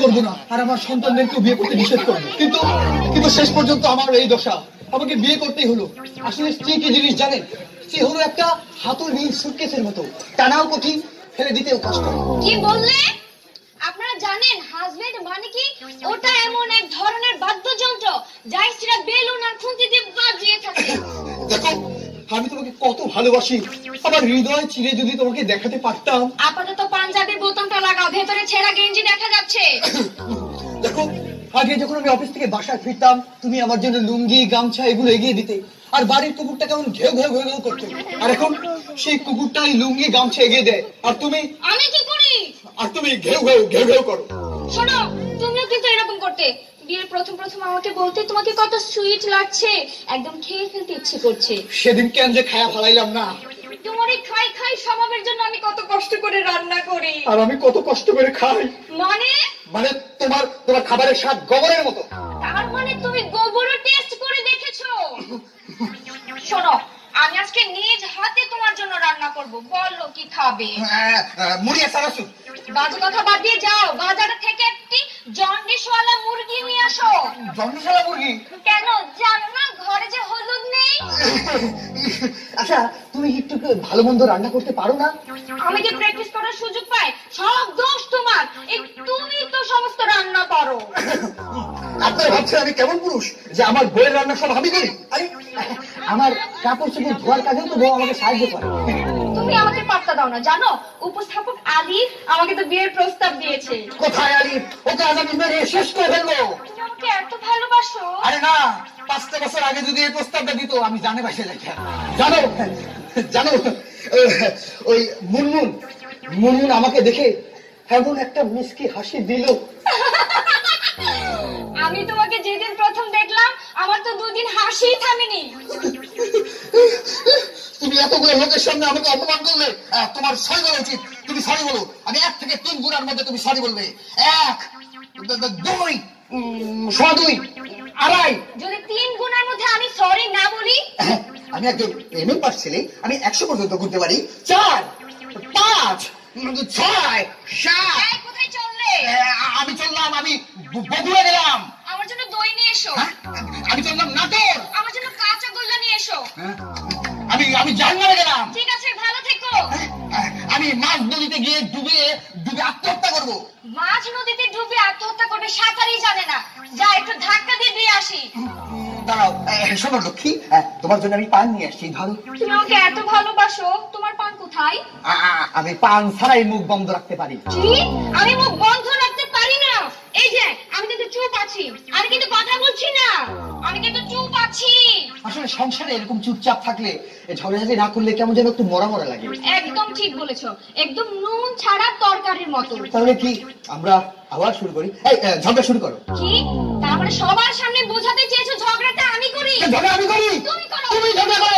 করবো না, আর আমার সন্তানদেরকেও বিয়ে করতে নিষেধ করবো, কিন্তু কিন্তু শেষ পর্যন্ত আমার এই দশা, আমাকে বিয়ে করতেই হলো। আসলে স্ত্রী কি জিনিস জানেন? স্ত্রী হলো একটা হাতুড় নীল সুটকেসের মতো, টানাও কঠিন, ফেলে দিতেও কষ্ট। কি বললে? আপনারা জানেন হাজবেন্ড মানে কি? ওটা এমন এক ধরনের বাদ্যযন্ত্র যা স্ত্রীরা বেলুন আর খুন্তি দিয়ে বাজিয়ে থাকে। দেখো, আমি তোমাকে কত ভালোবাসি, আমার হৃদয় চিরে যদি তোমাকে দেখাতে পারতাম। আপাতত পাঞ্জাবির বোতামটা লাগাও, ভেতরে ছেঁড়া গেঞ্জি দেখা যাচ্ছে। দেখো, আগে যখন আমি অফিস থেকে বাসায় ফিরতাম, তুমি আমার জন্য লুঙ্গি গামছা এগুলো এগিয়ে দিতে, আর বাড়ির কুকুরটা কেমন ঘেউ ঘেউ ঘেউ ঘেউ করতে। আর এখন সেই কুকুরটাই লুঙ্গি গামছা এগিয়ে দেয়, আর তুমি আমি কি করি? আর তুমি ঘেউ ঘেউ ঘেউ ঘেউ করো। শোনো, তুমিও কিন্তু এরকম করতে। বিয়ের প্রথম প্রথম আমাকে বলতে তোমাকে কত সুইট লাগছে, একদম খেয়ে ফেলতে ইচ্ছে করছে। সেদিন কেন যে খায়া ফেলাইলাম না। তোমার এই খাই খাই স্বভাবের জন্য আমি কত কষ্ট করে রান্না করি। আর আমি কত কষ্ট করে খাই। মানে মানে তোমার তোমার খাবারের স্বাদ গোবরের মতো। তার মানে তুমি গোবরও টেস্ট করে দেখেছো? শোনো, আমি আজকে নিজ হাতে তোমার জন্য রান্না করব, বলো কি খাবে? মুড়ি আর সারাসু। বাজে কথা বাদ দিয়ে যাও, বাজার থেকে একটি জন্ডিসওয়ালা মুরগি নিয়ে আসো। জন্ডিসওয়ালা মুরগি? কেন জানো না ঘরে যে হলুদ নেই? আচ্ছা, তুমি একটু ভালো মন্দ রান্না করতে পারো না? আমি যে প্র্যাকটিস করার সুযোগ পাই, সব দোষ তোমার। তুমি তো সমস্ত রান্না পারো। আপনারা ভাবছেন আমি কেমন পুরুষ যে আমার বইয়ের রান্না সব আমি করি? আমার কাপড় চোপড় ধোয়ার কাজেও তো বউ আমাকে সাহায্য করে। তুমি আমাকে পাত্তা দাও না, জানো উপস্থাপক আলী আমাকে তো বিয়ের প্রস্তাব দিয়েছে। কোথায় আলী? ওকে আজ আমি মেরে শেষ করে ফেলবো। তুমি আমাকে এত ভালোবাসো? আরে না, 5টা বছর আগে যদি এই প্রস্তাবটা দিত আমি জানে বাসে লেখা। জানো জানো ওই মুনমুন মুনমুন আমাকে দেখে এমন একটা মিষ্টি হাসি দিল। আমি তোমাকে যেদিন প্রথম দেখলাম আমার তো 2 দিন হাসিই থামেনি। তুমি এতগুলো লোকের সামনে আমাকে অপমান করলে, তোমার সরি বলা উচিত। তুমি সরি বলো। আমি 1 থেকে 3 গুণার মধ্যে তুমি সরি বলবে। 1, 2, 2, 2.5। যদি 3 গুণের মধ্যে আমি সরি না বলি? আমি একজন এমএ পাস ছেলে, আমি 100 পর্যন্ত করতে পারি। 4, 5, 6, 7। কোথায় চললে? আমি চললাম, আমি বগুড়া গেলাম। আমার জন্য দই নিয়ে এসো। আমি চললাম নাটোর। আমার জন্য কাঁচা গোল্লা নিয়ে এসো। আমি জাহাঙ্গীরে গেলাম। ঠিক আছে, ভালো থেকো। আমি মাছ নদীতে গিয়ে ডুবে আত্মহত্যা করব। মাছ নদীতে ডুবে আত্মহত্যা করবে, সাঁতারই জানে না। যা একটু ধাক্কা দিয়ে দিয়ে আসি। দাঁড়াও, শোনো লক্ষ্মী, তোমার জন্য আমি পান নিয়ে আসছি, ধরো। তুমি আমাকে এত ভালোবাসো, তোমার পান কোথায়? আমি পান ছাড়াই মুখ বন্ধ রাখতে পারি। কি? আমি মুখ বন্ধ রাখতে পারি না? এই যে আমি কিন্তু চুপ আছি, আমি কিন্তু কথা বলছি না, আমি কিন্তু চুপ আছি। আসলে সংসারে এরকম চুপচাপ থাকলে, ঝগড়াঝাটি না করলে কেমন যেন একটু মরা মরা লাগে। একদম ঠিক বলেছো, একদম নুন ছাড়া তরকারির মতো। তাহলে কি আমরা আবার শুরু করি? এই ঝগড়া শুরু করো। কি? তার মানে সবার সামনে বোঝাতে চেয়েছো ঝগড়াটা আমি করি? ঝগড়া আমি করি? তুমি করো। তুমি ঝগড়া করো।